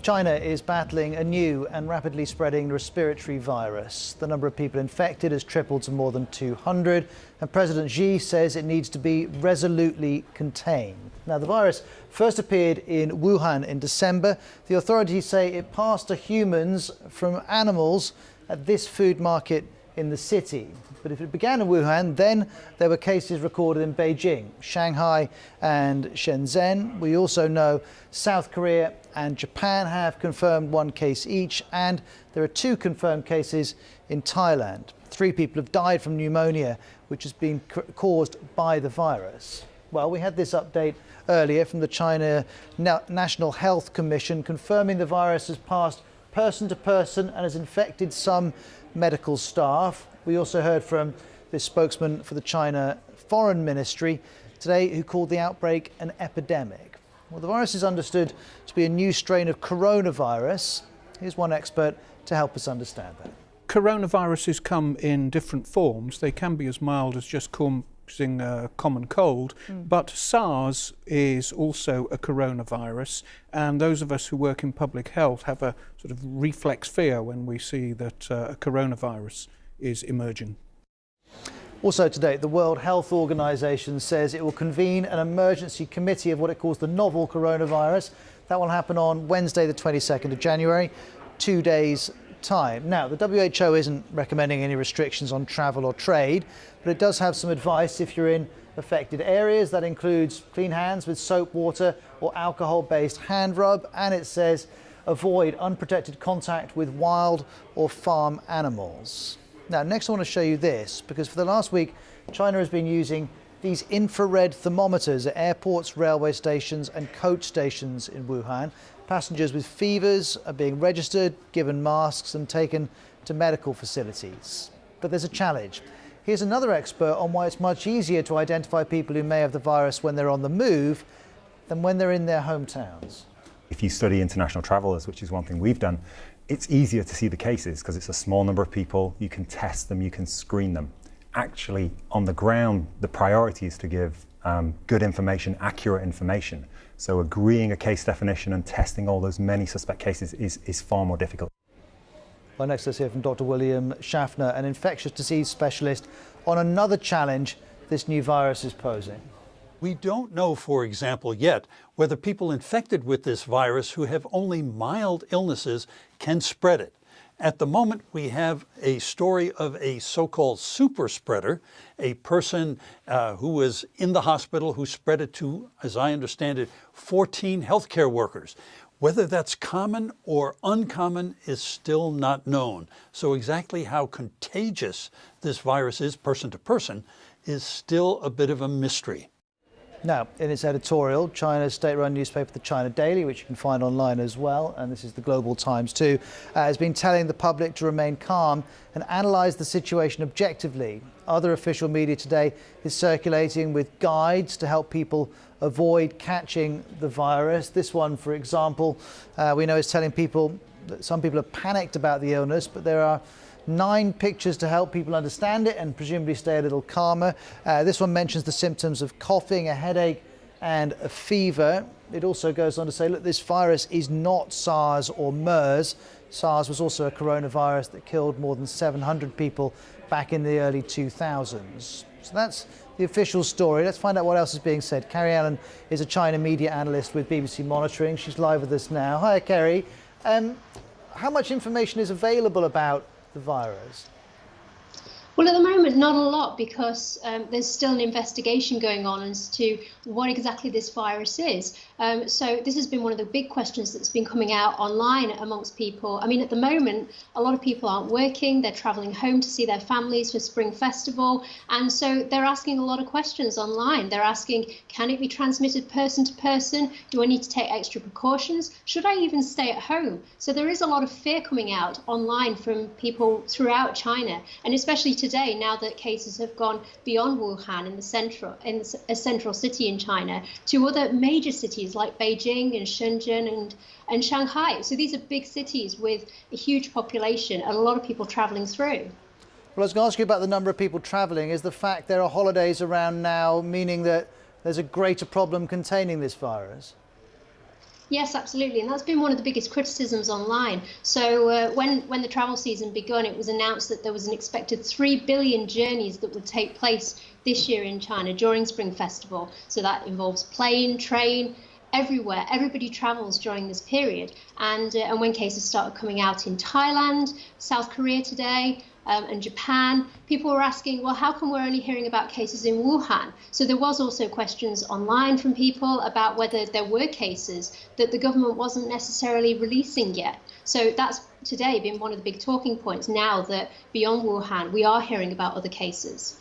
China is battling a new and rapidly spreading respiratory virus. The number of people infected has tripled to more than 200, and President Xi says it needs to be resolutely contained. Now, the virus first appeared in Wuhan in December. The authorities say it passed to humans from animals at this food market in the city. But if it began in Wuhan, then there were cases recorded in Beijing, Shanghai and Shenzhen. We also know South Korea and Japan have confirmed one case each, and there are 2 confirmed cases in Thailand. 3 people have died from pneumonia, which has been caused by the virus. Well, we had this update earlier from the China National Health Commission confirming the virus has passed person to person and has infected some medical staff. We also heard from the spokesman for the China Foreign Ministry today who called the outbreak an epidemic. Well, the virus is understood to be a new strain of coronavirus. Here's one expert to help us understand that. Coronaviruses come in different forms. They can be as mild as just causing a common cold, but SARS is also a coronavirus, and those of us who work in public health have a sort of reflex fear when we see that a coronavirus is emerging. Also today, the World Health Organization says it will convene an emergency committee of what it calls the novel coronavirus. That will happen on Wednesday, the 22nd of January, 2 days' time. Now, the WHO isn't recommending any restrictions on travel or trade, but it does have some advice if you're in affected areas. That includes clean hands with soap, water or alcohol-based hand rub, and it says avoid unprotected contact with wild or farm animals. Now, next I want to show you this, because for the last week, China has been using these infrared thermometers at airports, railway stations and coach stations in Wuhan. Passengers with fevers are being registered, given masks and taken to medical facilities. But there's a challenge. Here's another expert on why it's much easier to identify people who may have the virus when they're on the move than when they're in their hometowns. If you study international travelers, which is one thing we've done, it's easier to see the cases because it's a small number of people, you can test them, you can screen them. Actually, on the ground, the priority is to give good information, accurate information. So agreeing a case definition and testing all those many suspect cases is far more difficult. Well, next let's hear from Dr. William Schaffner, an infectious disease specialist, on another challenge this new virus is posing. We don't know, for example, yet whether people infected with this virus who have only mild illnesses can spread it. At the moment, we have a story of a so-called super spreader, a person who was in the hospital who spread it to, as I understand it, 14 healthcare workers. Whether that's common or uncommon is still not known. So exactly how contagious this virus is person to person is still a bit of a mystery. Now, in its editorial, China's state-run newspaper, the China Daily, which you can find online as well, and this is the Global Times too, has been telling the public to remain calm and analyse the situation objectively. Other official media today is circulating with guides to help people avoid catching the virus. This one, for example, we know is telling people that some people are panicked about the illness, but there are 9 pictures to help people understand it and presumably stay a little calmer. This one mentions the symptoms of coughing, a headache and a fever. It also goes on to say, look, this virus is not SARS or MERS. SARS was also a coronavirus that killed more than 700 people back in the early 2000s. So that's the official story. Let's find out what else is being said. Carrie Allen is a China media analyst with BBC Monitoring. She's live with us now. Hi, Kerry. How much information is available about the virus? Well, at the moment, not a lot, because there's still an investigation going on as to what exactly this virus is. So this has been one of the big questions that's been coming out online amongst people. I mean, at the moment, a lot of people aren't working. They're traveling home to see their families for Spring Festival. And so they're asking a lot of questions online. They're asking, can it be transmitted person to person? Do I need to take extra precautions? Should I even stay at home? So there is a lot of fear coming out online from people throughout China, and especially today, now that cases have gone beyond Wuhan in a central city in China to other major cities like Beijing and Shenzhen and Shanghai. So these are big cities with a huge population and a lot of people traveling through. Well, I was going to ask you about the number of people traveling. Is the fact there are holidays around now meaning that there's a greater problem containing this virus? Yes, absolutely, and that's been one of the biggest criticisms online. So when the travel season begun, it was announced that there was an expected 3 billion journeys that would take place this year in China during Spring Festival. So that involves plane, train, everywhere. Everybody travels during this period, and when cases started coming out in Thailand, South Korea today, and Japan, people were asking, well, how come we're only hearing about cases in Wuhan? So there was also questions online from people about whether there were cases that the government wasn't necessarily releasing yet. So that's today been one of the big talking points, now that beyond Wuhan, we are hearing about other cases.